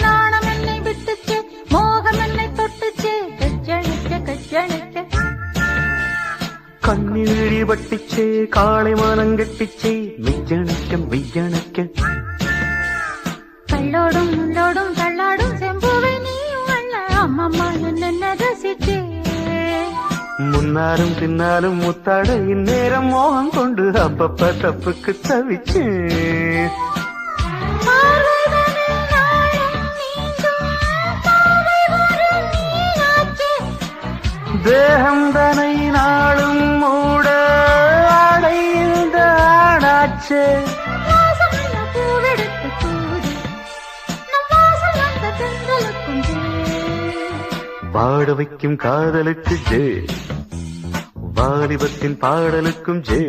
நாணம் என்னை விட்டுச்சு, மோகம் என்னை தொட்டுச்சு, கஜ்ஜணிக்க கஜ்ஜணிக்க. கண்ணீழி வட்டிச்சே, காளை மானங்கட்டிச்சே, மெய்யணைக்க மெய்யணைக்க. கள்ளோடும் உள்ளோடும் தள்ளாடும் செம்புவை நீயும் அண்ண, அம்மம்மா என்ன ரசிச்சே. முன்னாலும் பின்னாலும் முத்தாட இந்நேரம் மோகம் கொண்டு அப்பப்ப தப்புக்கு தவிச்சேன். தேகம் தனை நாளும் மூட அடைந்த ஆடாச்சே. வாட வைக்கும் காதலுக்கு ஜே, வாலிபத்தின் பாடலுக்கும் ஜே.